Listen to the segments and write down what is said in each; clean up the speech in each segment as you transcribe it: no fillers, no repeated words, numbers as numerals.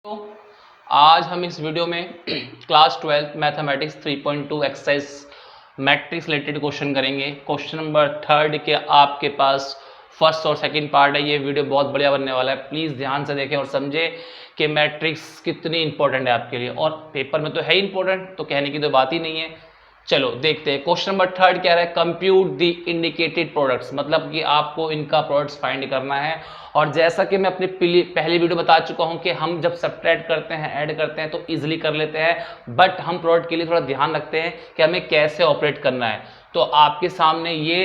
तो आज हम इस वीडियो में class 12 mathematics 3.2 exercise matrix related question करेंगे। क्वेश्चन नंबर 3 के आपके पास फर्स्ट और सेकंड पार्ट है। ये वीडियो बहुत बढ़िया बनने वाला है, प्लीज़ ध्यान से देखें और समझें कि मैट्रिक्स कितनी इंपॉर्टेंट है आपके लिए। और पेपर में तो है इंपॉर्टेंट, तो कहने की तो बात ही नहीं है। चलो देखते हैं। क्वेश्चन नंबर 3 क्या है, कंप्यूट द इंडिकेटेड प्रोडक्ट्स, मतलब कि आपको इनका प्रोडक्ट्स फाइंड करना है। और जैसा कि मैं अपनी पहली वीडियो बता चुका हूं कि हम जब सब्ट्रैक्ट करते हैं, ऐड करते हैं तो इजीली कर लेते हैं, बट हम प्रोडक्ट के लिए थोड़ा ध्यान रखते हैं कि हमें कैसे ऑपरेट करना है। तो आपके सामने ये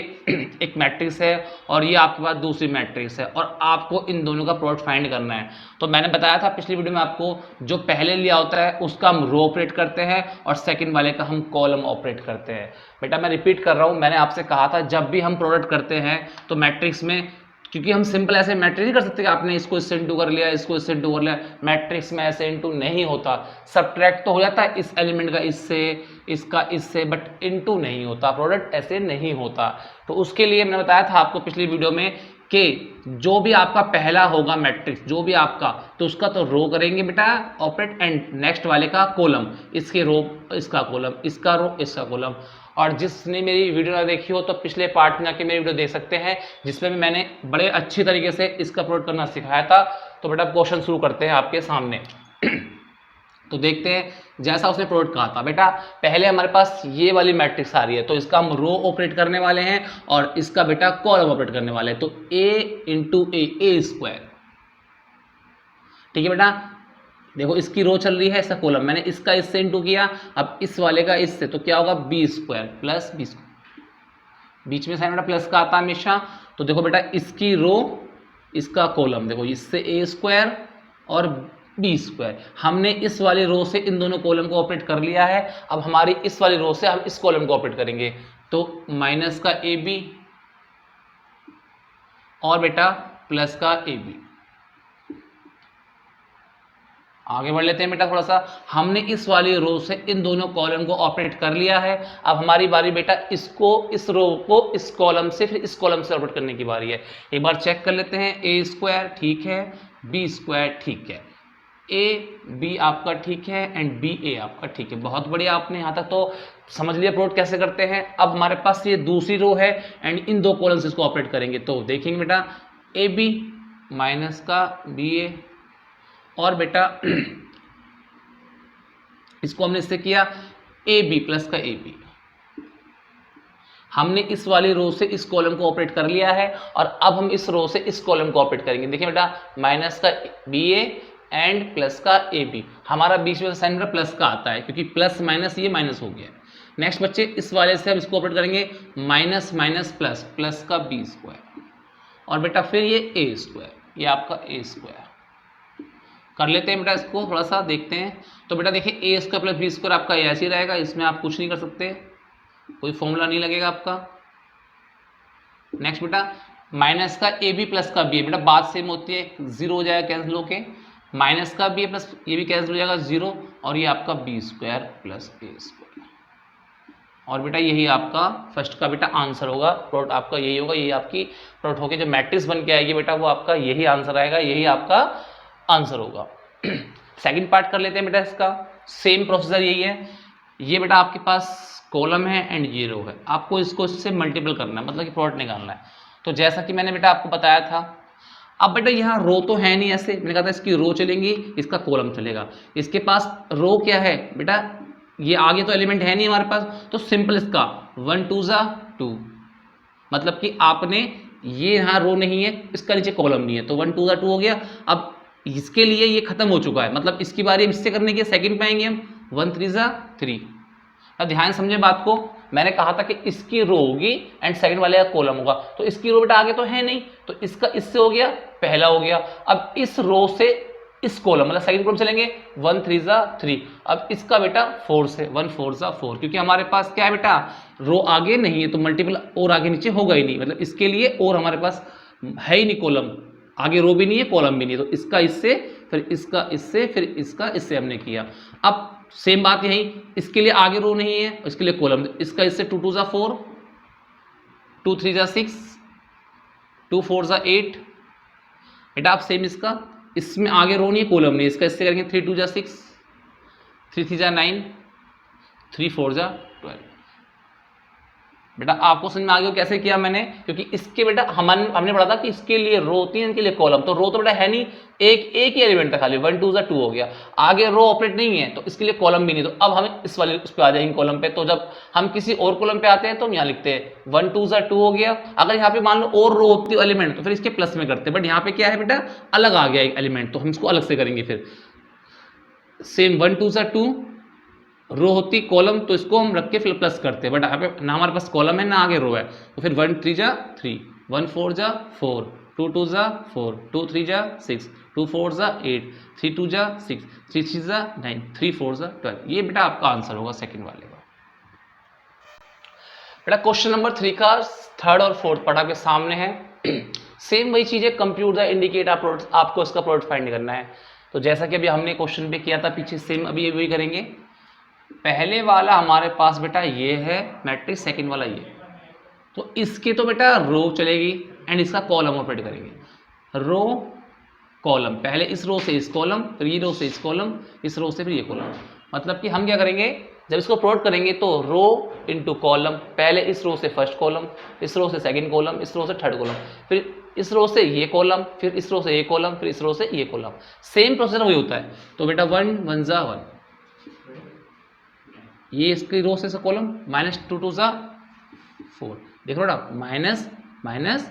एक मैट्रिक्स है और ये आपके पास दूसरी मैट्रिक्स है और आपको इन दोनों का प्रोडक्ट फाइंड करना है। तो मैंने बताया था पिछली वीडियो में आपको, जो पहले लिया होता है उसका हम रो ऑपरेट करते हैं और सेकंड वाले का हम कॉलम ऑपरेट करते हैं। बेटा मैं रिपीट कर रहा हूं, मैंने आपसे कहा था जब भी हम प्रोडक्ट करते हैं तो मैट्रिक्स में, क्योंकि हम सिंपल ऐसे मैट्रिक्स नहीं कर सकते कि आपने इसको इससे इंटू कर लिया, इसको इससे इंटू कर लिया। मैट्रिक्स में ऐसे इंटू नहीं होता। सब्ट्रैक्ट तो हो जाता है इस एलिमेंट का इससे, इसका इससे, बट इंटू नहीं होता, प्रोडक्ट ऐसे नहीं होता। तो उसके लिए मैंने बताया था आपको पिछली वीडियो में कि जो भी आपका पहला होगा मैट्रिक्स, जो भी आपका, तो उसका तो रो करेंगे बेटा ऑपरेट, एंड नेक्स्ट वाले का कॉलम, इसके रो इसका कॉलम, इसका रो इसका कॉलम। और जिसने मेरी वीडियो ना देखी हो तो पिछले पार्ट में आके मेरी वीडियो देख सकते हैं, जिसमें भी मैंने बड़े अच्छी तरीके से इसका प्रोडक्ट करना सिखाया था। तो बेटा क्वेश्चन शुरू करते हैं आपके सामने। तो देखते हैं जैसा उसने प्रोडक्ट कहा था। बेटा पहले हमारे पास ये वाली मैट्रिक्स आ रही है तो इसका हम रो ऑपरेट करने वाले हैं और इसका बेटा कॉलम ऑपरेट करने वाले हैं। तो a इंटू ए स्क्वायर, ठीक है बेटा। देखो इसकी रो चल रही है, इसका कॉलम, मैंने इसका इससे इंटू किया, अब इस वाले का इससे, तो क्या होगा B square plus B square, बीच में साइन बेटा प्लस का आता है हमेशा। तो देखो बेटा इसकी रो इसका कॉलम, देखो इससे ए स्क्वायर और बी स्क्वायर, हमने इस वाली रो से इन दोनों कॉलम को ऑपरेट कर लिया है। अब हमारी इस वाली रो से हम इस कॉलम को ऑपरेट करेंगे, तो माइनस का ए बी और बेटा प्लस का ए बी। आगे बढ़ लेते हैं बेटा थोड़ा सा। हमने इस वाली रो से इन दोनों कॉलम को ऑपरेट कर लिया है। अब हमारी बारी बेटा इसको, इस रो को इस कॉलम से फिर इस कॉलम से ऑपरेट करने की बारी है। एक बार चेक कर लेते हैं। ए स्क्वायर ठीक है, बी स्क्वायर ठीक है, ए बी आपका ठीक है एंड बी ए आपका ठीक है। बहुत बढ़िया, आपने यहाँ तक तो समझ लिया प्लॉट कैसे करते हैं। अब हमारे पास ये दूसरी रो है एंड इन दो कॉलम्स इसको ऑपरेट करेंगे। तो देखेंगे बेटा ए बी माइनस का बी ए, और बेटा इसको हमने इससे किया ए बी प्लस का ए बी। हमने इस वाली रो से इस कॉलम को ऑपरेट कर लिया है और अब हम इस रो से इस कॉलम को ऑपरेट करेंगे। देखिए बेटा माइनस का बी ए एंड प्लस का ए बी, हमारा बीच में साइन बेटा प्लस का आता है क्योंकि प्लस माइनस ये माइनस हो गया। नेक्स्ट बच्चे इस वाले से हम इसको ऑपरेट करेंगे माइनस माइनस प्लस, प्लस का बी स्क्वायर और बेटा फिर ये ए स्क्वायर, ये आपका ए स्क्वायर। कर लेते हैं बेटा इसको थोड़ा सा देखते हैं। तो बेटा देखिए ए स्क्वायर प्लस बी स्क्वायर आपका ऐसे ही रहेगा, इसमें आप कुछ नहीं कर सकते, कोई फॉर्मूला नहीं लगेगा आपका। नेक्स्ट बेटा माइनस का ए बी प्लस का बी, बेटा बात सेम होती है, जीरो हो जाएगा कैंसिल होके, माइनस का बी प्लस ये भी कैंसिल हो जाएगा जीरो, और ये आपका बी स्क्वायर प्लस ए स्क्वायर। और बेटा यही आपका फर्स्ट का बेटा आंसर होगा, प्लॉट आपका यही होगा, यही आपकी प्लॉट होके जो मैट्रिक्स बन के आएगी बेटा वो आपका यही आंसर आएगा, यही आपका आंसर होगा। सेकंड पार्ट कर लेते हैं बेटा इसका। सेम प्रोसीजर यही है। ये बेटा आपके पास कॉलम है एंड ये रो है, आपको इसको इससे मल्टीपल करना है, मतलब कि प्लॉट निकालना है। तो जैसा कि मैंने बेटा आपको बताया था, अब बेटा यहाँ रो तो है नहीं, ऐसे मैंने कहा था इसकी रो चलेंगी, इसका कॉलम चलेगा। इसके पास रो क्या है बेटा, ये आगे तो एलिमेंट है नहीं हमारे पास, तो सिंपल इसका 1 2 ज़ा 2, मतलब कि आपने ये यहाँ रो नहीं है, इसका नीचे कॉलम नहीं है, तो 1 2 ज़ा 2 हो गया। अब इसके लिए ये खत्म हो चुका है, मतलब इसकी बारी इससे करने की सेकंड पे आएंगे हम, 1 3 ज़ा 3। अब ध्यान समझे बात को, मैंने कहा था कि इसकी रो होगी एंड सेकंड वाले का कॉलम होगा, तो इसकी रो बेटा आगे तो है नहीं, तो इसका इससे हो गया, पहला हो गया। अब इस रो से इस कॉलम मतलब सेकंड कॉलम चलेंगे, 1 3 ज़ा 3। अब इसका बेटा 4 से, 1 4 ज़ा 4, क्योंकि हमारे पास क्या है बेटा रो आगे नहीं है तो मल्टीपल और आगे नीचे होगा ही नहीं, मतलब इसके लिए और हमारे पास है ही नहीं, कॉलम आगे रो भी नहीं है कॉलम भी नहीं, तो इसका इससे फिर इसका इससे फिर इसका इससे हमने किया। अब सेम बात यही, इसके लिए आगे रो नहीं है, इसके लिए कॉलम, इसका इससे 2 2 ज़ा 4, 2 3 ज़ा 6, 2 4 ज़ा 8। बेटा आप सेम इसका इसमें आगे रो नहीं है, कॉलम नहीं, इसका इससे करेंगे 3 2 जा 6, 3 3 जा 9, 3 4 जा 12। बेटा आपको समझ में आ गया कैसे किया मैंने, क्योंकि इसके बेटा हमने पढ़ा था कि इसके लिए रो होती है, इनके लिए कॉलम, तो रो तो बेटा है नहीं, एक ही एलिमेंट था खाली, 1 2 जा 2 हो गया, आगे रो ऑपरेट नहीं है तो इसके लिए कॉलम भी नहीं। तो अब हम इस वाले उस पर आ जाएंगे कॉलम पे। तो जब हम किसी और कॉलम पे आते हैं तो हम यहाँ लिखते हैं 1 2 जा 2 हो गया। अगर यहाँ पे मान लो और रो होती है एलिमेंट तो फिर इसके प्लस में करते हैं, बट यहाँ पे क्या है बेटा, अलग आ गया एक एलिमेंट, तो हम इसको अलग से करेंगे। फिर सेम 1 2 जा 2 रो होती कॉलम, तो इसको हम रख के फिर प्लस करते हैं, बट यहाँ पे ना हमारे पास कॉलम है ना आगे रो है, तो फिर 1 3 जा 3, 1 4 जा 4, 2 2 जा 4, 2 3 जा 6, 2 4 जा 8, 3 2 जा 6, 3 3 जा 9, 3 4 जा 12। ये बेटा आपका आंसर होगा सेकंड वाले का। बेटा क्वेश्चन नंबर 3 का थर्ड और फोर्थ पार्ट आपके सामने है। सेम वही चीज है, कंप्यूट द इंडिकेट आपको इसका प्रोडक्ट फाइंड करना है। तो जैसा कि अभी हमने क्वेश्चन पे किया था पीछे, सेम अभी वही करेंगे। पहले वाला हमारे पास बेटा ये है मैट्रिक्स, सेकंड वाला ये, तो इसके तो बेटा रो चलेगी एंड इसका कॉलम ऑपरेट करेंगे। रो कॉलम, पहले इस रो से इस कॉलम, फिर ये रो से इस कॉलम, इस रो से फिर ये कॉलम। मतलब कि हम क्या करेंगे, जब इसको प्लॉट करेंगे तो रो इंटू कॉलम, पहले इस रो से फर्स्ट कॉलम, इस रो से सेकंड कॉलम, इस रो से थर्ड कॉलम, फिर इस रो से ये कॉलम, फिर इस रो से ये कॉलम, फिर इस रो से ये कॉलम। सेम प्रोसेस वही होता है। तो बेटा 1 1 जा 1, ये इसकी रो से कॉलम, माइनस 2 2 जा 4, देखो बेटा minus minus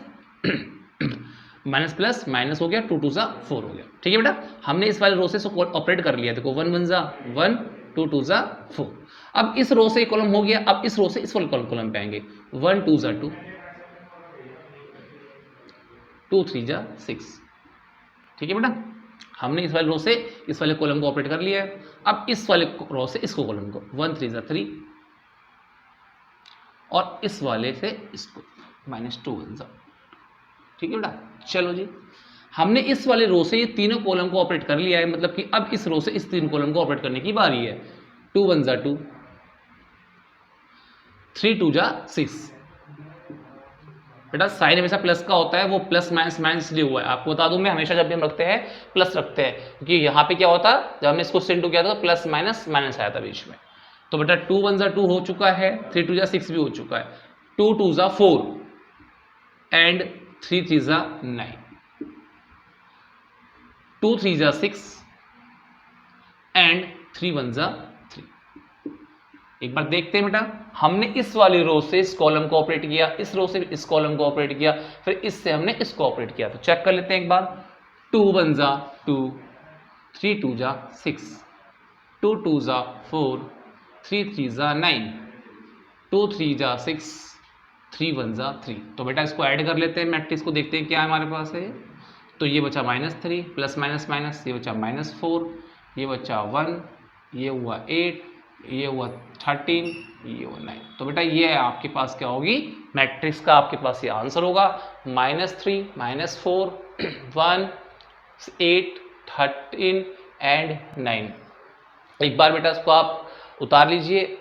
minus plus minus हो गया, 2 2 जा 4 हो गया। ठीक है बेटा, हमने इस वाले रो से ऑपरेट कर लिया। देखो 1 1 जा 1, 2 2 जा 4। अब इस रो से कॉलम हो गया, अब इस रो से इस वाले कॉलम पे आएंगे, 1 2 जा 2, 2 3 जा 6। ठीक है बेटा, हमने इस वाले रो से इस वाले कॉलम को ऑपरेट कर लिया है। अब इस वाले रो से इसको कॉलम को 1 3 जा 3, और इस वाले से इसको -2 1 जा। ठीक है बेटा, चलो जी, हमने इस वाले रो से ये तीनों कॉलम को ऑपरेट कर लिया है। मतलब कि अब इस रो से इस तीन कॉलम को ऑपरेट करने की बारी है। 2 1 जा 2, 3 2 जा 6। बेटा साइन हमेशा प्लस का होता है, वो प्लस माइनस माइनस इसलिए हुआ है। आपको बता दूं मैं, हमेशा जब भी हम रखते हैं प्लस रखते हैं, क्योंकि यहाँ पे क्या होता, जब हमने इसको sin 2 किया था तो प्लस माइनस माइनस आया था बीच में। तो बेटा 2 1 जा 2 हो चुका है, 3 2 जा 6 भी हो चुका है, 2 2 जा 4 एंड 3 3 जा 9, 2 3 जा 6 एंड 3 1 जा 3। एक बार देखते हैं बेटा, हमने इस वाली रो से इस कॉलम को ऑपरेट किया, इस रो से इस कॉलम को ऑपरेट किया, फिर इससे हमने इसको ऑपरेट किया। तो चेक कर लेते हैं एक बार। 2 1 जा 2, 3 2 जा 6, 2 2 जा 4, 3 3 जा 9, 2 3 जा 6, 3 1 जा 3। तो बेटा इसको ऐड कर लेते हैं, मैट्रिक्स को देखते हैं क्या हमारे पास है। तो ये बचा -3 प्लस माइनस माइनस, ये बचा -4, ये बचा 1, ये हुआ 8, ये हुआ 13, ये हुआ 9। तो बेटा ये है आपके पास क्या होगी, मैट्रिक्स का आपके पास ये आंसर होगा, -3 -4 1 8 13 एंड 9। एक बार बेटा इसको आप उतार लीजिए।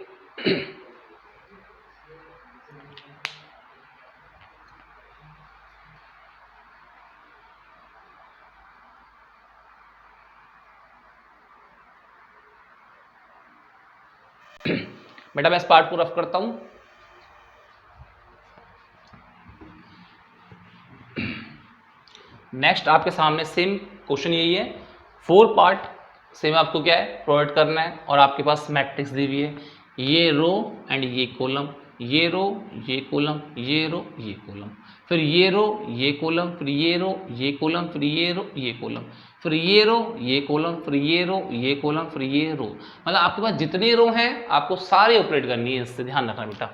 बेटा मैं इस पार्ट को रफ करता हूं। नेक्स्ट आपके सामने सेम क्वेश्चन यही है, 4 पार्ट सेम आपको क्या है प्रोवाइड करना है, और आपके पास मैट्रिक्स दी हुई है, ये रो एंड ये कॉलम, ये रो ये कॉलम, ये रो ये कॉलम, फिर ये रो ये कॉलम, फिर ये रो ये कॉलम, फिर ये रो ये कॉलम, फिर ये रो ये कॉलम, फिर ये रो ये कॉलम, फिर ये रो। मतलब आपके पास जितनी रो हैं आपको सारी ऑपरेट करनी है, इससे ध्यान रखना बेटा।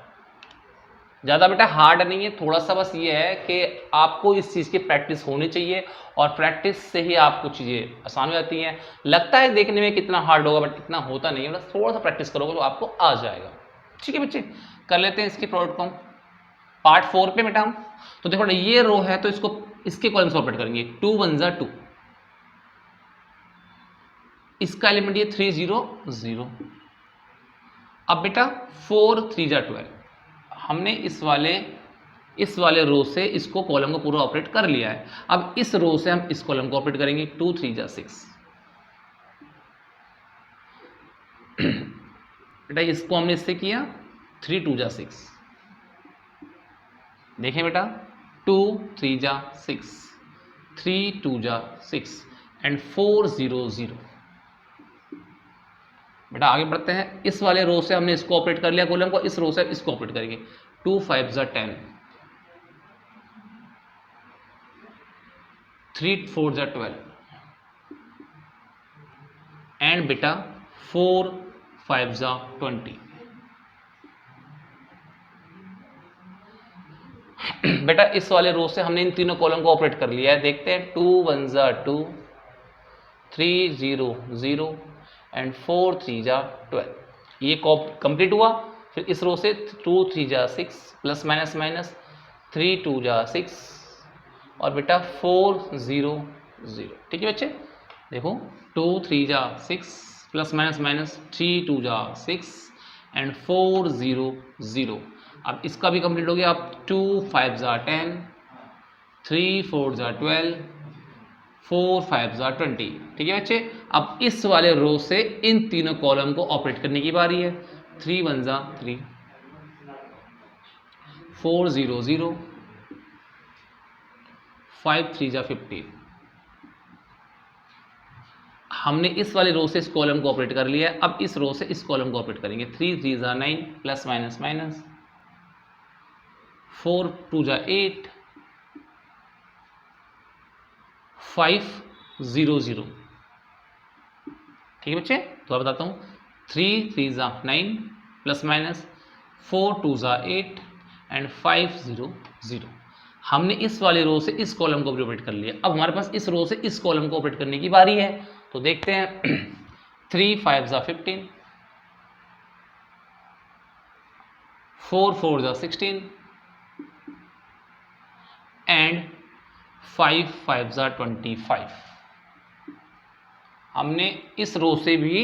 ज़्यादा बेटा हार्ड नहीं है, थोड़ा सा बस ये है कि आपको इस चीज़ की प्रैक्टिस होनी चाहिए, और प्रैक्टिस से ही आपको चीज़ें आसान हो जाती हैं। लगता है देखने में कितना हार्ड होगा, बट इतना होता नहीं है, बस थोड़ा सा प्रैक्टिस करोगे तो आपको आ जाएगा। ठीक है बच्चे, कर लेते हैं इसके प्रोडक्ट को पार्ट 4 पे बेटा हम। तो देखो ये रो है तो इसको इसके कॉलम से ऑपरेट करेंगे, 2 1 जा 2, इसका एलिमेंट ये 3 0 0। अब बेटा 4 3 जा 12, हमने इस वाले इस वाले रो से इसको कॉलम को पूरा ऑपरेट कर लिया है। अब इस रो से हम इस कॉलम को ऑपरेट करेंगे। 2 3 जा 6। बेटा इसको हमने इससे किया 3 2 जा 6। देखें बेटा 2 3 जा 6, 3 2 जा 6 एंड 4 0 0। बेटा आगे बढ़ते हैं। इस वाले रो से हमने इसको ऑपरेट कर लिया कॉलम को, इस रो से इसको ऑपरेट करेंगे। 2 5 जा 10, 3 4 जा 12 एंड बेटा 4 5 जा 20। बेटा इस वाले रो से हमने इन तीनों कॉलम को ऑपरेट कर लिया है। देखते हैं 2 1 जा 2, 3 0 0 एंड 4 3 जा 12। ये कंप्लीट हुआ। फिर इस रो से 2 3 जा 6 प्लस माइनस माइनस 3 2 जा 6 और बेटा 4 0 0। ठीक है बच्चे, देखो 2 3 जा 6 प्लस माइनस माइनस 3 2 जा 6 एंड 4 0 0। अब इसका भी कंप्लीट हो गया। अब 2 5 जा 10, 3 4 जा 12, 4 5 जा 20। ठीक है बच्चे, अब इस वाले रो से इन तीनों कॉलम को ऑपरेट करने की बारी है। 3 1 जा 3, 4 0 0, 5 3 जा 15। हमने इस वाले रो से इस कॉलम को ऑपरेट कर लिया है। अब इस रो से इस कॉलम को ऑपरेट करेंगे। 3 3 जा 9 प्लस माइनस माइनस, 4 2 जा 8, 5 0 0। ठीक है बच्चे, तो अब बताता हूँ 3 3 जा 9 प्लस माइनस 4 2 जा 8 एंड 5 0 0। हमने इस वाले रो से इस कॉलम को ऑपरेट कर लिया। अब हमारे पास इस रो से इस कॉलम को ऑपरेट करने की बारी है। तो देखते हैं 3 5 जा 15, 4 4 जा 16 एंड 5 5 जा 25। हमने इस रो से भी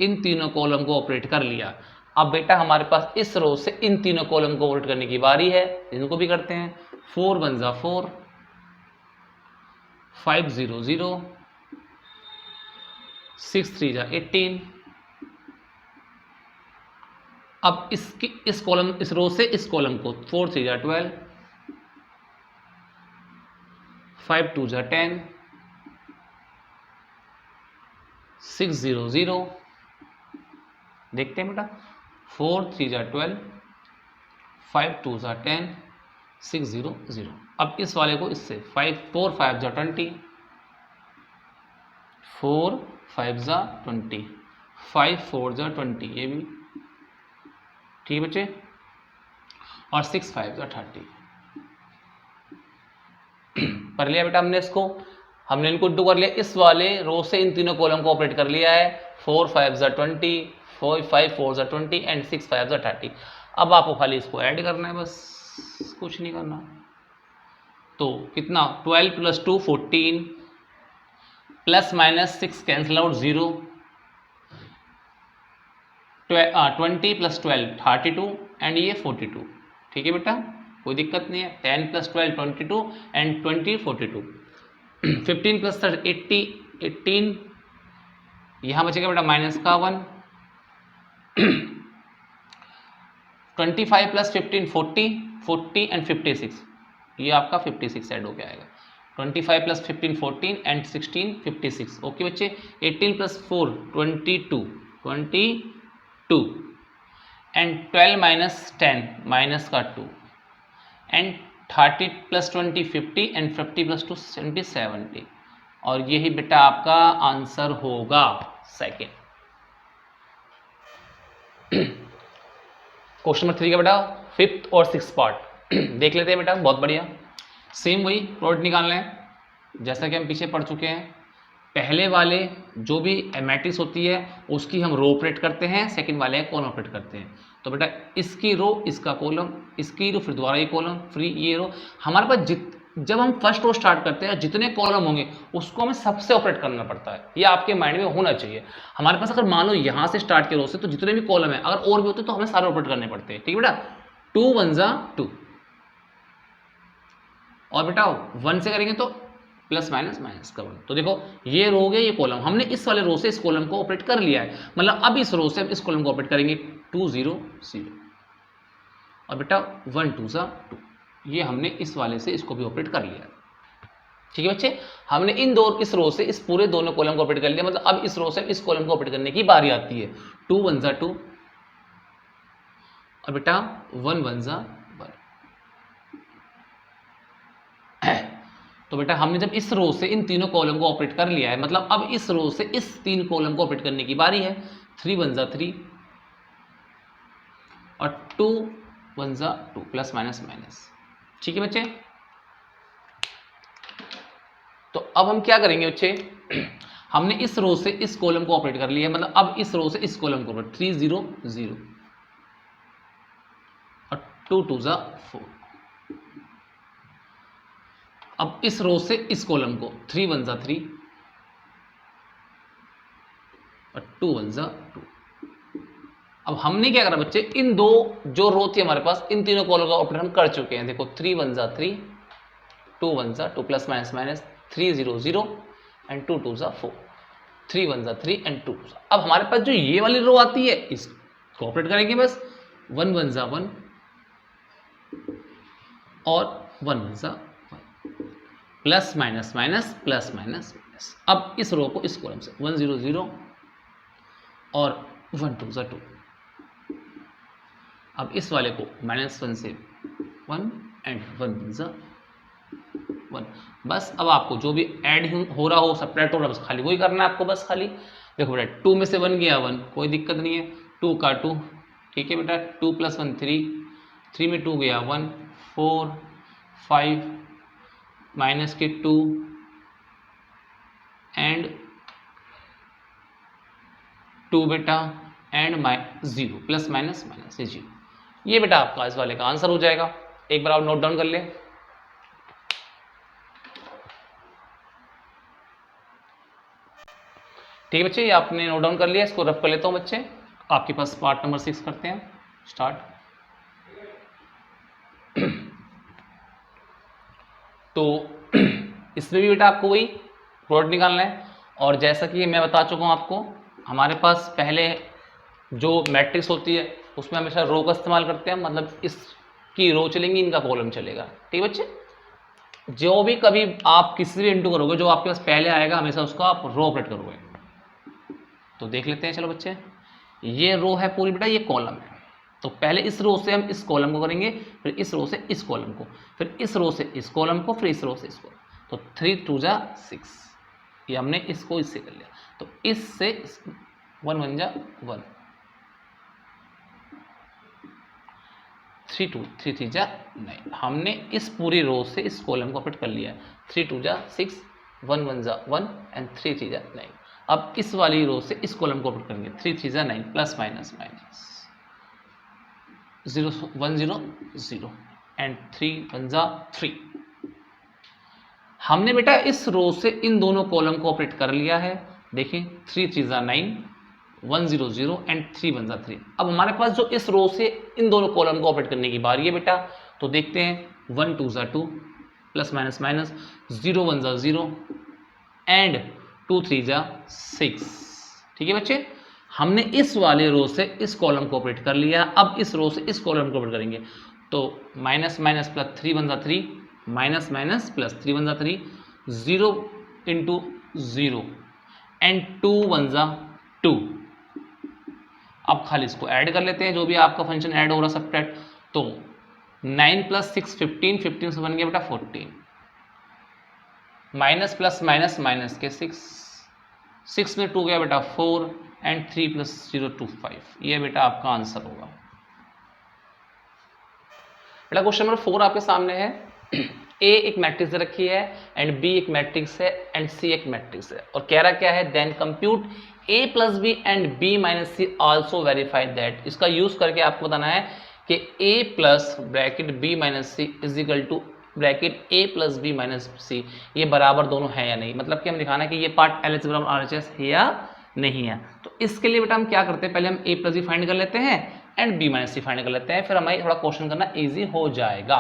इन तीनों कॉलम को ऑपरेट कर लिया। अब बेटा हमारे पास इस रो से इन तीनों कॉलम को ऑपरेट करने की बारी है। इनको भी करते हैं। 4 1 जा 4, 5 0 0, 6 3 जा 18। अब इस रो से इस कॉलम को 4 3 जा 12, 5 2 जा 10, 6 0 0। देखते हैं बेटा 4 3 जा 12, 5 2 जा 10, 6 0 0। अब इस वाले को इससे 4 5 जा 20, 4 5 जा 20, 5 4 जा 20। ये भी ठीक है बच्चे, और 6 5 जा 30। कर लिया बेटा हमने इनको इंटू कर लिया। इस वाले रो से इन तीनों कॉलम को ऑपरेट कर लिया है। 4 5 जा 20, 5 4 जा 20 एंड 6 5 जा 30। अब आपको खाली इसको ऐड करना है, बस कुछ नहीं करना। तो कितना 12 + 2 14 plus minus 6 cancel out 0, 20 + 12 32 and ये 42। ठीक है बेटा, कोई दिक्कत नहीं है। 10 + 12 22 एंड 20 42। 15 + 30 80 18। यहाँ बचेगा बेटा माइनस का 1। 25 + 15 40 40 एंड 56। ये आपका 56 ऐड हो गया आएगा। 25 + 15 14 एंड 16 56। ओके बच्चे। 18 + 4 22 22 एंड 12 - 10 माइनस का 2 एंड 30 + 20 50 एंड 50 + 2 70। और यही बेटा आपका आंसर होगा सेकेंड। क्वेश्चन नंबर 3 का बेटा 5th और 6th पार्ट देख लेते हैं बेटा। बहुत बढ़िया, सेम वही प्रोडक्ट निकालना है जैसा कि हम पीछे पढ़ चुके हैं। पहले वाले जो भी मैट्रिक्स होती है उसकी हम रो ऑपरेट करते हैं, सेकंड वाले कॉलम ऑपरेट करते हैं। तो बेटा इसकी रो, इसका कॉलम, इसकी रो, फिर दोबारा ये कॉलम, फिर ये रो। हमारे पास जब हम फर्स्ट रो स्टार्ट करते हैं जितने कॉलम होंगे उसको हमें सबसे ऑपरेट करना पड़ता है। ये आपके माइंड में होना चाहिए। हमारे पास अगर मान लो यहाँ से स्टार्ट के रो से तो जितने भी कॉलम है अगर और भी होते तो हमें सारे ऑपरेट करने पड़ते हैं। ठीक है बेटा। 2 1 जा 2, और बेटा 1 से करेंगे तो प्लस माइनस माइनस का 1। तो देखो ये रो हो गया, ये कॉलम, हमने इस वाले रो से इस कॉलम को ऑपरेट कर लिया है, मतलब अब इस रो से हम इस कॉलम को ऑपरेट करेंगे 2 0 0 और बेटा 1 2 2, ये हमने इस वाले से इसको भी ऑपरेट कर लिया। ठीक है बच्चे, हमने इस रो से इस पूरे दोनों कॉलम को ऑपरेट कर लिया, मतलब अब इस रो से इस कॉलम को ऑपरेट करने की बारी आती है। 2 1 2 और बेटा 1 1 1। तो बेटा हमने जब इस रो से इन तीनों कॉलम को ऑपरेट कर लिया है, मतलब अब इस रो से इस 3 कॉलम को ऑपरेट करने की बारी है। 3 1 3 और 2 1 2 प्लस माइनस माइनस। ठीक है बच्चे, तो अब हम क्या करेंगे बच्चे, हमने इस रो से इस कॉलम को ऑपरेट कर लिया है, मतलब अब इस रो से इस कॉलम को 3 0 0 और 2 2 4। अब इस रो से इस कॉलम को 3 1 3 और 2 1 2। अब हमने क्या करा बच्चे, इन दो जो रो थी हमारे पास, इन तीनों कॉलम का ऑपरेट हम कर चुके हैं। देखो 3 1 3 2 1 2 plus minus minus 3 0 0 and 2 2 4 3 1 3 and 2 2। अब हमारे पास जो ये वाली रो आती है इसको ऑपरेट करेंगे बस 1 1 1 और 1 1 plus minus minus plus minus minus. अब इस रो को इस कॉलम से 1 0 0 और 1 2 2। अब इस वाले को -1 से 1 एंड 1 1। बस अब आपको जो भी ऐड हो रहा हो, सब्ट्रैक्ट हो रहा हो, बस खाली वही करना है आपको। बस खाली देखो बेटा 2 में से 1 गया 1, कोई दिक्कत नहीं है, 2 का 2। ठीक है बेटा 2 + 1 3, 3 में 2 गया 1 4 5 माइनस के 2 एंड 2 बेटा एंड 0 प्लस माइनस माइनस 0। ये बेटा आपका इस वाले का आंसर हो जाएगा। एक बार आप नोट डाउन कर ले। ठीक है बच्चे, ये आपने नोट डाउन कर लिया, इसको रफ कर लेता हूं बच्चे। आपके पास पार्ट नंबर 6 करते हैं स्टार्ट। तो इसमें भी बेटा आपको वही प्रोडक्ट निकालना है, और जैसा कि मैं बता चुका हूं आपको, हमारे पास पहले जो मैट्रिक्स होती है उसमें हमेशा रो का इस्तेमाल करते हैं, मतलब इसकी रो चलेंगी, इनका कॉलम चलेगा। ठीक है बच्चे, जो भी कभी आप किसी भी इंटू करोगे, जो आपके पास पहले आएगा हमेशा उसका आप रो ऑपरेट करोगे। तो देख लेते हैं, चलो बच्चे, ये रो है पूरी बेटा, ये कॉलम है। तो पहले इस रो से हम इस कॉलम को करेंगे, फिर इस रो से इस कॉलम को, फिर इस रो से इस कॉलम को, फिर इस रो से इसको। तो 3 2 6, ये हमने इसको इससे कर लिया। तो इससे 1 1 1, 3 2 3 3 9। हमने इस पूरी रो से इस कॉलम को ऑपरेट कर लिया है। 3 2 6, 1 1 1 एंड 3 3 9। अब इस वाली रो से इस कॉलम को ऑपरेट करेंगे 3 3 9 प्लस माइनस माइनस 0 1 0 0 एंड 3 1 3। हमने बेटा इस रो से इन दोनों कॉलम को ऑपरेट कर लिया है। देखिए 3 3 9 1 0 0 एंड 3 1 3। अब हमारे पास जो इस रो से इन दोनों कॉलम को ऑपरेट करने की बारी है बेटा, तो देखते हैं 1 2 2 प्लस माइनस माइनस 0 1 0 एंड 2 3 6। ठीक है बच्चे, हमने इस वाले रो से इस कॉलम को ऑपरेट कर लिया। अब इस रो से इस कॉलम को ऑपरेट करेंगे, तो minus minus plus 3 1 3 minus minus plus 3 1 3 0 into 0 and 2 1 2। अब खाली इसको ऐड कर लेते हैं, जो भी आपका फंक्शन ऐड हो रहा सब्ट्रैक्ट। तो 9 + 6 15, 15 से बन गया बेटा 14, माइनस प्लस माइनस माइनस के 6, 6 में 2 गया बेटा 4 एंड 3 + 0 2 5। ये बेटा आपका आंसर होगा। बेटा क्वेश्चन नंबर 4 आपके सामने है। ए एक मैट्रिक्स रखी है एंड बी एक मैट्रिक्स है एंड सी एक मैट्रिक्स है, और कह रहा क्या है, then compute a + b and b - c also verify that. इसका यूज करके आपको बताना है कि a plus bracket b - c is equal to bracket a + b - c ये बराबर दोनों है या नहीं। मतलब कि हम दिखाना है कि ये पार्ट LHS बराबर RHS है या नहीं है। तो इसके लिए बेटा हम क्या करते हैं, पहले हम a + b फाइंड कर लेते हैं एंड b - c फाइंड कर लेते हैं, फिर हमें थोड़ा क्वेश्चन करना ईजी हो जाएगा।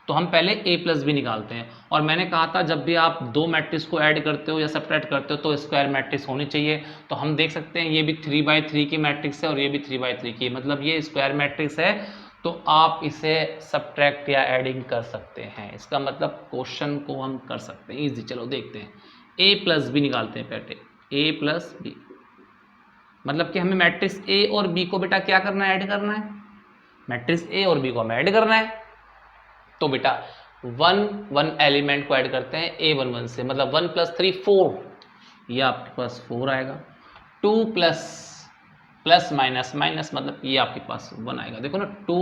तो हम पहले a प्लस बी निकालते हैं। और मैंने कहा था जब भी आप दो मैट्रिक्स को ऐड करते हो या सब्ट्रैक्ट करते हो तो स्क्वायर मैट्रिक्स होनी चाहिए। तो हम देख सकते हैं ये भी 3/3 की मैट्रिक्स है और ये भी 3/3 की, मतलब ये स्क्वायर मैट्रिक्स है। तो आप इसे सब्ट्रैक्ट या एडिंग कर सकते हैं, इसका मतलब क्वेश्चन को हम कर सकते हैं इजी। चलो देखते हैं, a प्लस बी निकालते हैं पहले, a प्लस बी मतलब कि हमें मैट्रिक्स a और b को बेटा क्या करना है, ऐड करना है। मैट्रिक्स a और b को हमें ऐड करना है। तो बेटा 1 एलिमेंट को ऐड करते हैं a11 से, मतलब 1 + 3 4, ये आपके पास 4 आएगा। 2 प्लस माइनस माइनस मतलब ये आपके पास 1 आएगा। देखो ना 2,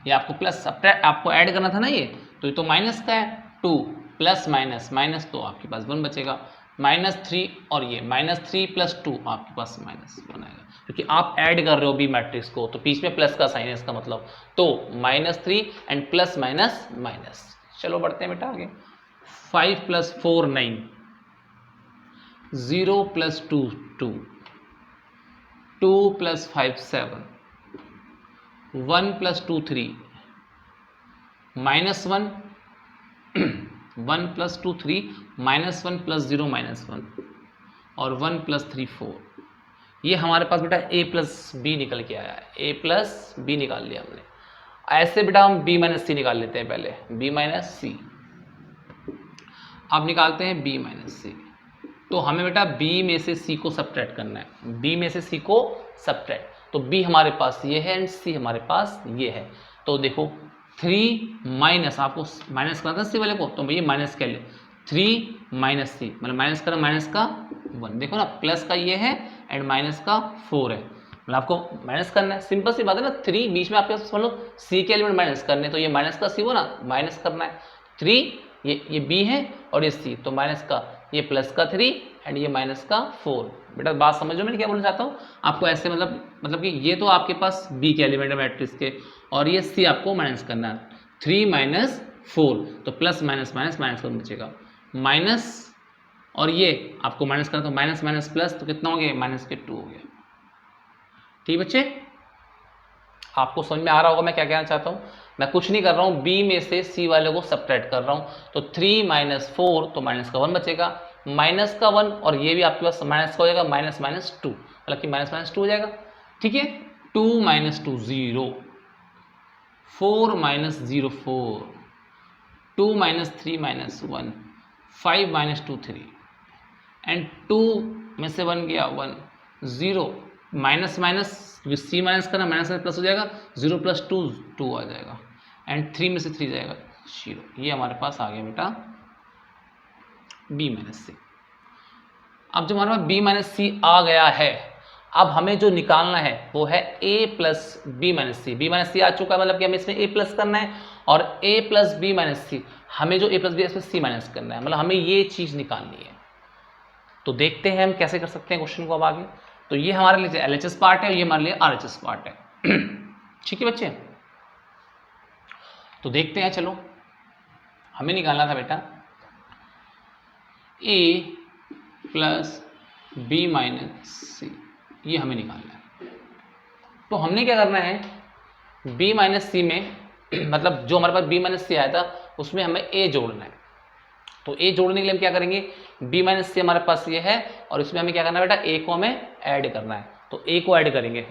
ये आपको प्लस आपको ऐड करना था ना, ये तो माइनस का है। 2 प्लस माइनस माइनस तो आपके पास 1 बचेगा। -3 और ये -3 + 2 आपके पास -1 आएगा, क्योंकि आप ऐड कर रहे हो बी मैट्रिक्स को, तो बीच में प्लस का साइन है इसका मतलब। तो -3 एंड प्लस माइनस माइनस। चलो बढ़ते हैं बेटा आगे। 5 + 4 9, 0 + 2 2, 2 + 5 7, 1 + 2 3, -1 1 + 2 3, -1 + 0 -1 और 1 + 3 4। ये हमारे पास बेटा a प्लस बी निकल के आया है, a प्लस बी निकाल लिया हमने। ऐसे बेटा हम b - c निकाल लेते हैं पहले, b - c। अब निकालते हैं b - c। तो हमें बेटा b में से c को सब्ट्रैक्ट करना है, b में से c को सब्ट्रैक्ट। तो b हमारे पास ये है एंड c हमारे पास ये है। तो देखो 3 माइनस, आपको माइनस करना था c वाले को, तो ये माइनस कर ले, 3 - c मतलब माइनस करा माइनस का 1। देखो ना प्लस का ये है एंड माइनस का 4 है, मतलब आपको माइनस करना है। सिंपल सी बात है ना, 3 बीच में आपके पास समझ लो c के एलिमेंट माइनस करने, तो ये माइनस का c हो ना, माइनस करना है। 3 ये b है और ये c, तो माइनस का ये प्लस का 3 एंड ये माइनस का 4। बेटा बात समझो मैंने क्या बोलना चाहता हूँ आपको, ऐसे मतलब कि ये तो आपके पास b के एलिमेंट है मैट्रिक्स के, और ये c आपको माइनस करना है। 3 - 4 तो प्लस माइनस माइनस माइनस का बचेगा, माइनस और ये आपको माइनस करना, तो माइनस माइनस प्लस, तो कितना हो गया, -2 हो गया। ठीक बच्चे, आपको समझ में आ रहा होगा मैं क्या कहना चाहता हूँ। मैं कुछ नहीं कर रहा हूँ, b में से c वाले को सब्ट्रैक्ट कर रहा हूँ। तो 3 - 4 तो माइनस का 1 बचेगा, माइनस का 1 और ये भी आपके पास माइनस का हो जाएगा, -2 मतलब कि -2 हो जाएगा। ठीक है, 2 - 2 0, 4 - 0 4, 2 - 3 - 1, 5 - 2 3 एंड 2 में से 1 गया 1, 0 माइनस माइनस, सी माइनस करना माइनस में प्लस हो जाएगा, 0 + 2 2 आ जाएगा एंड 3 में से 3 जाएगा 0। ये हमारे पास आ गया बेटा b - c। अब जब हमारे पास b - c आ गया है, अब हमें जो निकालना है वो है a + b - c। b - c आ चुका है, मतलब कि हमें इसमें a प्लस करना है, और a + b - c हमें जो a + b इसमें c माइनस करना है, मतलब हमें ये चीज निकालनी है। तो देखते हैं हम कैसे कर सकते हैं क्वेश्चन को अब आगे। तो ये हमारे लिए LHS पार्ट है और ये हमारे लिए RHS पार्ट है। ठीक है बच्चे, तो देखते हैं। चलो हमें निकालना था बेटा a + b - c, ये हमें निकालना है। तो हमने क्या करना है, b - c में मतलब जो हमारे पास b - c आया था उसमें हमें a जोड़ना है। तो a जोड़ने के लिए हम क्या करेंगे, b - c हमारे पास ये है और इसमें हमें क्या करना है बेटा, a को हमें ऐड करना है। तो a को ऐड करेंगे,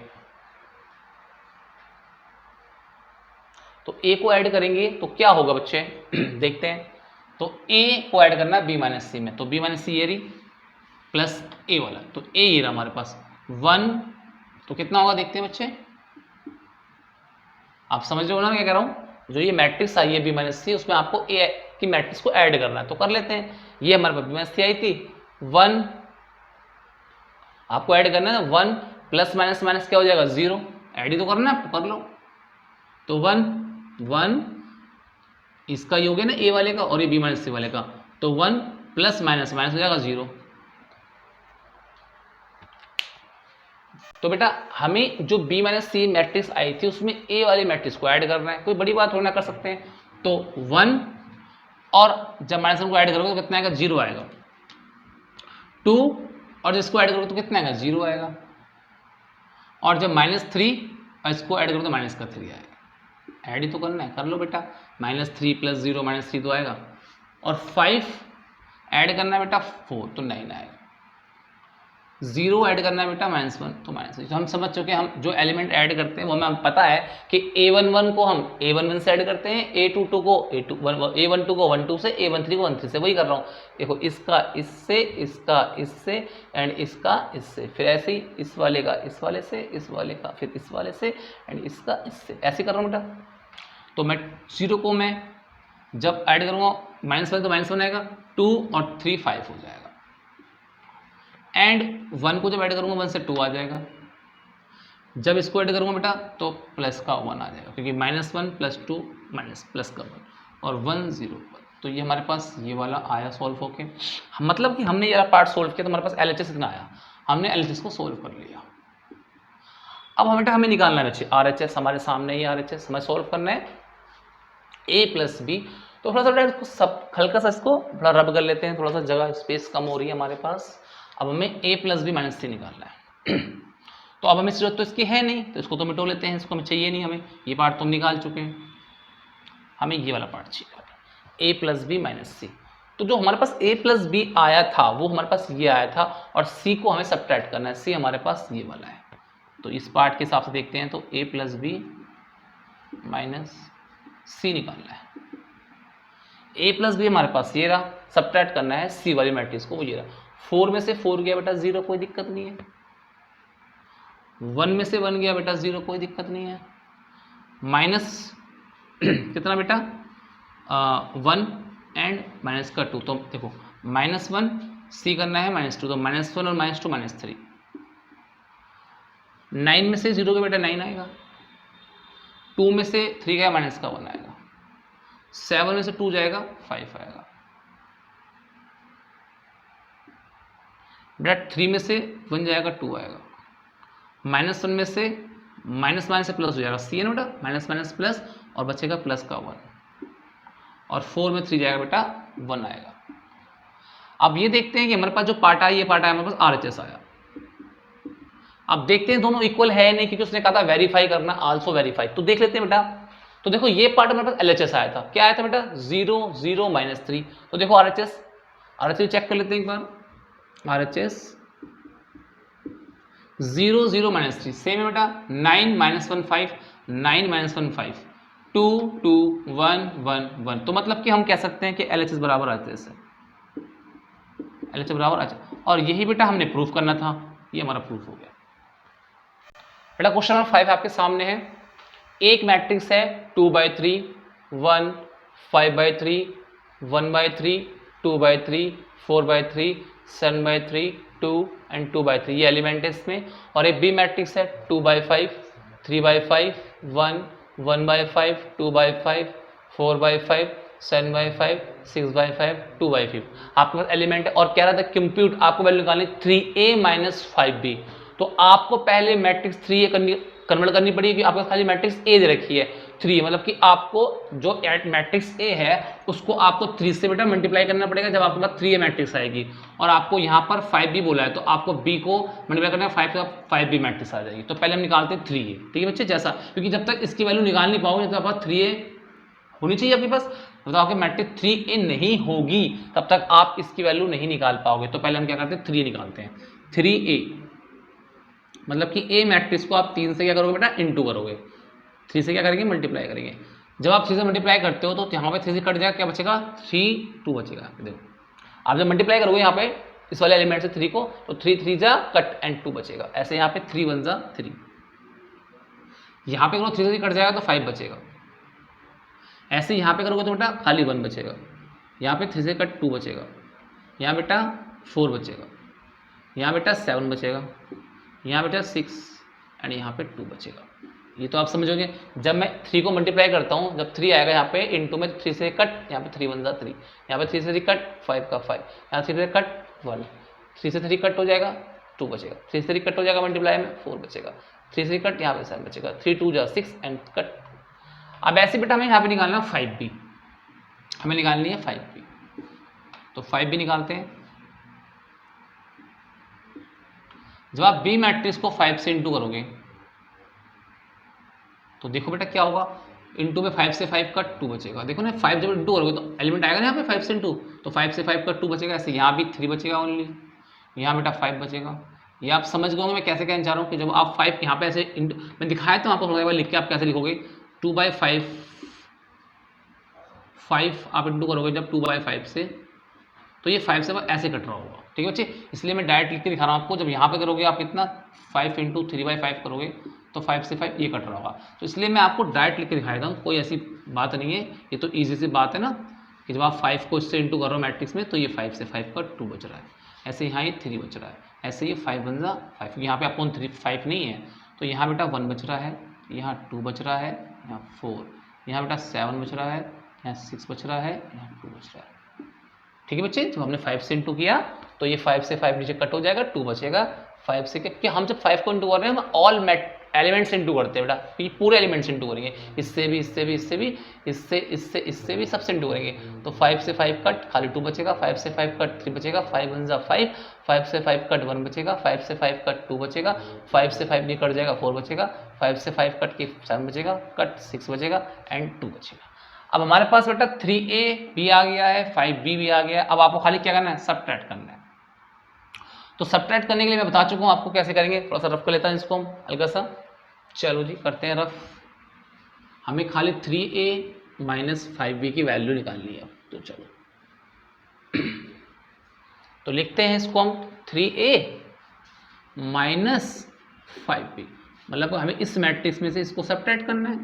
तो a को ऐड करेंगे तो क्या होगा बच्चे देखते हैं। तो a को ऐड करना है b - c में, तो b - c ये रही प्लस a वाला, तो a ये रहा हमारे पास 1, तो कितना होगा देखते हैं बच्चे। आप समझ रहे हो ना मैं क्या कह रहा हूं, जो ये मैट्रिक्स आई है b - c उसमें आपको a की मैट्रिक्स को ऐड करना है, तो कर लेते हैं। ये हमारे पास b - c आई थी 1, आपको ऐड करना है ना, 1 प्लस माइनस माइनस क्या हो जाएगा 0, ऐड ही तो करना है आपको, कर लो। तो 1 1 इसका ये हो गया ना a वाले का और ये b - c वाले का, तो 1 प्लस माइनस माइनस हो जाएगा 0। तो बेटा हमें जो b - c मैट्रिक्स आई थी उसमें a वाली मैट्रिक्स को ऐड करना है, कोई बड़ी बात थोड़ी ना, कर सकते हैं। तो 1 और जब -1 को ऐड करोगे तो कितना आएगा, 0 आएगा। 2 और जिसको ऐड करोगे तो कितना आएगा, 0 आएगा। और जब -3 और इसको ऐड करोगे तो -3 आएगा। ऐड ही तो करना है, कर लो बेटा। -3 + 0 -3 तो आएगा, और 5 ऐड करना है बेटा 4 तो 9 आएगा। 0 ऐड करना है बेटा -1 तो -1। तो हम समझ चुके हैं, हम जो एलिमेंट ऐड करते हैं वो हमें पता है कि A11 को हम A11 से ऐड करते हैं, A12 को A12 को 12 से, A13 को 13 से। वही कर रहा हूँ, देखो इसका इससे, इसका इससे, एंड इसका इससे, फिर ऐसे ही इस वाले का इस वाले से, इस वाले का फिर इस वाले से, एंड इसका इससे, ऐसे कर रहा हूँ बेटा। तो मैं 0 को मैं जब ऐड करूँगा -1 तो -1 आएगा, 2 और 3 5 हो जाएगा, एंड 1 को जब ऐड करूँगा 1 से 2 आ जाएगा। जब इसको ऐड करूँगा बेटा तो प्लस का 1 आ जाएगा, क्योंकि -1 + 2 प्लस का 1 और 1 0 1। तो ये हमारे पास ये वाला आया सॉल्व होके, मतलब कि हमने ये वाला पार्ट सोल्व किया तो हमारे पास LHS इतना आया, हमने LHS को सोल्व कर लिया। अब हमें निकालना है RHS, हमारे सामने ही RHS हमें सोल्व करना है A + B। तो थोड़ा सा बेटा इसको सब हल्का सा इसको थोड़ा रब कर लेते हैं, थोड़ा सा जगह स्पेस कम हो रही है हमारे पास। अब हमें A + B - 3 निकालना है तो अब हमें जरूरत तो इसकी है नहीं, तो इसको तो मिटो लेते हैं, इसको हमें चाहिए नहीं, हमें ये पार्ट तो हम निकाल चुके हैं, हमें ये वाला पार्ट चाहिए, A + B - C। तो जो हमारे पास A + B आया था वो हमारे पास ये आया था, और C को हमें सब्ट्रैक्ट करना है, C हमारे पास ये वाला है। तो इस पार्ट के हिसाब से देखते हैं, तो A + B - C निकालना है। A + B हमारे पास ये रहा, सब्ट्रैक्ट करना है C वाली मैट्रिक्स को, वो ये रहा। 4 में से 4 गया बेटा 0, कोई दिक्कत नहीं है। 1 में से 1 गया बेटा 0, कोई दिक्कत नहीं है। माइनस कितना बेटा 1 एंड -2, तो देखो -1 C करना है, -2 तो -1 और -2 -3। 9 में से 0 का बेटा 9 आएगा, 2 में से 3 गया -1 आएगा, 7 में से 2 जाएगा 5 आएगा बेटा, 3 में से 1 जाएगा 2 आएगा, -1 में से माइनस से प्लस हो जाएगा, C है ना बेटा, माइनस प्लस, और बचेगा प्लस का 1, और 4 में 3 जाएगा बेटा 1 आएगा। अब ये देखते हैं कि हमारे पास जो पार्ट आया, ये पार्ट आया हमारे पास RHS आया। अब देखते हैं दोनों इक्वल है नहीं, क्योंकि उसने कहा था वेरीफाई करना, आल्सो वेरीफाई। तो देख लेते हैं बेटा, तो देखो ये पार्ट हमारे पास LHS आया था, क्या आया था बेटा 0 0 -3। तो देखो RHS चेक कर लेते हैं एक बार, RHS 0 0 -3 सेम है बेटा, 9 -1 5, 9 -1 5, 2 2 1 1 1। तो मतलब कि हम कह सकते हैं कि LHS बराबर RHS है, LHS बराबर RHS। और यही बेटा हमने प्रूफ करना था, ये हमारा प्रूफ हो गया बेटा। क्वेश्चन नंबर 5 आपके सामने है, एक मैट्रिक्स है 2/3 1 5/3 1/3 2/3 4/3 7/3 2 एंड 2/3, ये एलिमेंट है इसमें। और एक बी मैट्रिक्स है 2/5 3/5 1 1/5 2/5 4/5 7/5 6/5 2/5 आपके पास एलिमेंट है। और कह रहा था कंप्यूट, आपको वैल्यू निकालनी 3A - 5B। तो आपको पहले मैट्रिक्स 3A कन्वर्ट करनी पड़ेगी, आपके पास खाली मैट्रिक्स A दे रखी है 3, मतलब कि आपको जो मैट्रिक्स A है उसको आपको 3 से बेटा मल्टीप्लाई करना पड़ेगा जब आपके पास 3A मैट्रिक्स आएगी। और आपको यहाँ पर 5B बोला है, तो आपको B को मल्टीप्लाई करना है 5 से, 5B मैट्रिक्स आ जाएगी। तो पहले हम निकालते हैं 3A, ठीक है बच्चे, जैसा, क्योंकि जब तक इसकी वैल्यू निकाल नहीं पाओगे तो आपके पास 3A होनी चाहिए आपके पास, मतलब आपके मैट्रिक्स 3A नहीं होगी तब तक आप इसकी वैल्यू नहीं निकाल पाओगे। तो पहले हम क्या करते हैं 3A निकालते हैं। 3A मतलब कि A मैट्रिक्स को आप 3 से क्या करोगे बेटा इनटू करोगे, 3 से क्या करेंगे मल्टीप्लाई करेंगे। जब आप 3 से मल्टीप्लाई करते हो तो यहाँ पे 3 से कट जाएगा, क्या बचेगा 3 2 बचेगा। देखो आप जब मल्टीप्लाई करोगे यहाँ पे इस वाले एलिमेंट से 3 को, तो 3 3 जा कट एंड 2 बचेगा। ऐसे यहाँ पे 3 1 जा 3, यहाँ पे करो 3 से कट जाएगा तो 5 बचेगा। ऐसे यहाँ पे करोगे तो बेटा खाली 1 बचेगा, यहाँ पे 3 से कट 2 बचेगा, यहाँ बेटा 4 बचेगा, यहाँ बेटा 7 बचेगा, यहाँ बेटा 6 एंड यहाँ पे 2 बचेगा। ये तो आप समझोगे। जब मैं 3 को मल्टीप्लाई करता हूँ, जब 3 आएगा यहाँ पे इनटू में 3 से कट, यहाँ पे 3 1 जा 3, यहाँ पे 3 से 3 कट 5 का 5, यहाँ 3 से कट 1, 3 से 3 कट हो जाएगा 2 बचेगा, 3 से 3 कट हो जाएगा मल्टीप्लाई में 4 बचेगा, 3 से 3 कट यहाँ पे 7 बचेगा, 3 2 जा 6 एंड कट। अब ऐसे बेटा हमें यहाँ पे निकालना 5B, हमें निकालनी है 5B। तो 5B निकालते हैं। जब आप B मैट्रिक्स को 5 से इंटू करोगे तो देखो बेटा क्या होगा, इंटू में 5 से 5 का 2 बचेगा। देखो ना 5 जब इंटू करोगे तो एलिमेंट आएगा ना यहाँ पे 5 से इंटू, तो 5 से 5 का 2 बचेगा। ऐसे यहाँ भी 3 बचेगा ओनली, यहाँ बेटा 5 बचेगा। ये आप समझ गए होंगे मैं कैसे कहना चाह रहा हूँ कि जब आप 5 यहाँ पे ऐसे मैं दिखाया तो आपको थोड़ा लिख के आप कैसे लिखोगे 2/5 आप इंटू करोगे जब 2/5 से, तो ये 5 से ऐसे कट रहा होगा। ठीक है बच्चे, इसलिए मैं डायरेक्ट लिख के दिखा रहा हूँ आपको। जब यहाँ पे करोगे आप कितना 5 इंटू 3/5 करोगे तो 5 से 5 ये कट रहा होगा। तो इसलिए मैं आपको डायरेक्ट लिख के दिखाया था, कोई ऐसी बात नहीं है, ये तो ईजी सी बात है ना कि जब आप 5 को इससे इंटू कर रहे हो मैट्रिक्स में तो ये 5 से 5 का 2 बच रहा है। ऐसे यहाँ ये 3 बच रहा है, ऐसे ये 5 बन जा 5, यहाँ पे आपको 5 नहीं है तो यहाँ बेटा 1 बच रहा है, यहाँ 2 बच रहा है, यहाँ 4, यहाँ बेटा 7 बच रहा है, यहाँ 6 बच रहा है, यहाँ 2 बच रहा है। ठीक है बच्चे, जब हमने 5 से इंटू किया तो ये 5 से 5 नीचे कट हो जाएगा, 2 बचेगा। 5 से क्योंकि हम जब 5 को इंटू कर रहे हैं हम ऑल एलिमेंट्स इंटू करते हैं बेटा, ये पूरे एलिमेंट्स इंटू करेंगे, इससे भी इससे भी इससे भी इससे इससे इससे भी सबसे इंटू करेंगे। तो 5 से 5 कट खाली 2 बचेगा, 5 से 5 कट 3 बचेगा, 5 1 जा 5, 5 से 5 कट 1 बचेगा, 5 से 5 कट 2 बचेगा, 5 से 5 ये कट जाएगा 4 बचेगा, 5 से 5 कट के 7 बचेगा, कट 6 बचेगा एंड 2 बचेगा। अब हमारे पास बेटा 3a भी आ गया है, 5b भी आ गया है। अब आपको खाली क्या करना है, सबट्रैक्ट करना है। तो सबट्रैक्ट करने के लिए मैं बता चुका हूँ आपको कैसे करेंगे, थोड़ा सा रफ कर लेता हूँ इसको हम हल्का सा। चलो जी करते हैं रफ। हमें खाली 3a माइनस 5b की वैल्यू निकालनी है। तो चलो तो लिखते हैं इसको हम 3a माइनस 5b, मतलब हमें इस मैट्रिक्स में से इसको सबट्रैक्ट करना है।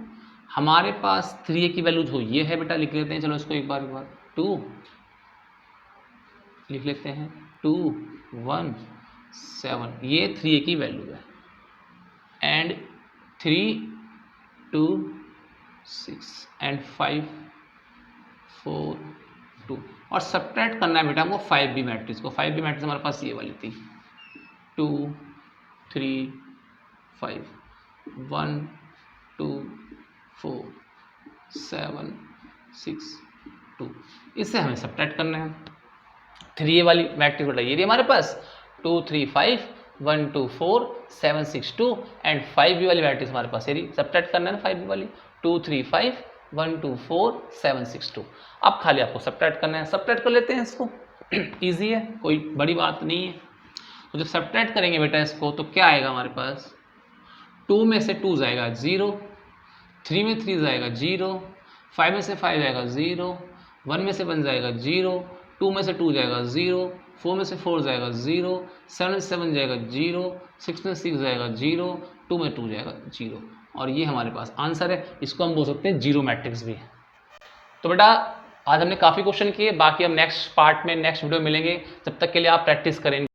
हमारे पास 3a की वैल्यू जो ये है बेटा लिख लेते हैं, चलो इसको एक बार 2 लिख लेते हैं, 2 1 7 ये 3a की वैल्यू है एंड 3 2 6 एंड 5 4 2 और सबट्रैक्ट करना है बेटा हमको 5b मैट्रिक्स को। 5b मैट्रिक्स हमारे पास ये वाली थी 2 3 5 1 2 4 7 6 2, इससे हमें सबट्रैक्ट करना है। 3a वाली मैट्रिक्स बेटा ये थी हमारे पास 2 3 5 1 2 4 7 6 2 एंड 5b वाली मैट्रिक्स हमारे पास ये सबट्रैक्ट करना है ना 5b वाली 2 3 5 1 2 4 7 6 2। अब खाली आपको सबट्रैक्ट करना है, सबट्रैक्ट कर लेते हैं इसको इजी है, कोई बड़ी बात नहीं है। तो जब सबट्रैक्ट करेंगे बेटा इसको तो क्या आएगा हमारे पास, 2 में से 2 जाएगा 0, 3 में 3 जाएगा 0, 5 में से 5 जाएगा 0, 1 में से 1 जाएगा 0, 2 में से 2 जाएगा 0, 4 में से 4 जाएगा 0, 7 में से 7 जाएगा 0, 6 में 6 जाएगा 0, 2 में 2 जाएगा 0 और ये हमारे पास आंसर है। इसको हम बोल सकते हैं जीरो मैट्रिक्स भी है। तो बेटा आज हमने काफ़ी क्वेश्चन किए, बाकी हम नेक्स्ट पार्ट में नेक्स्ट वीडियो मिलेंगे, जब तक के लिए आप प्रैक्टिस करें।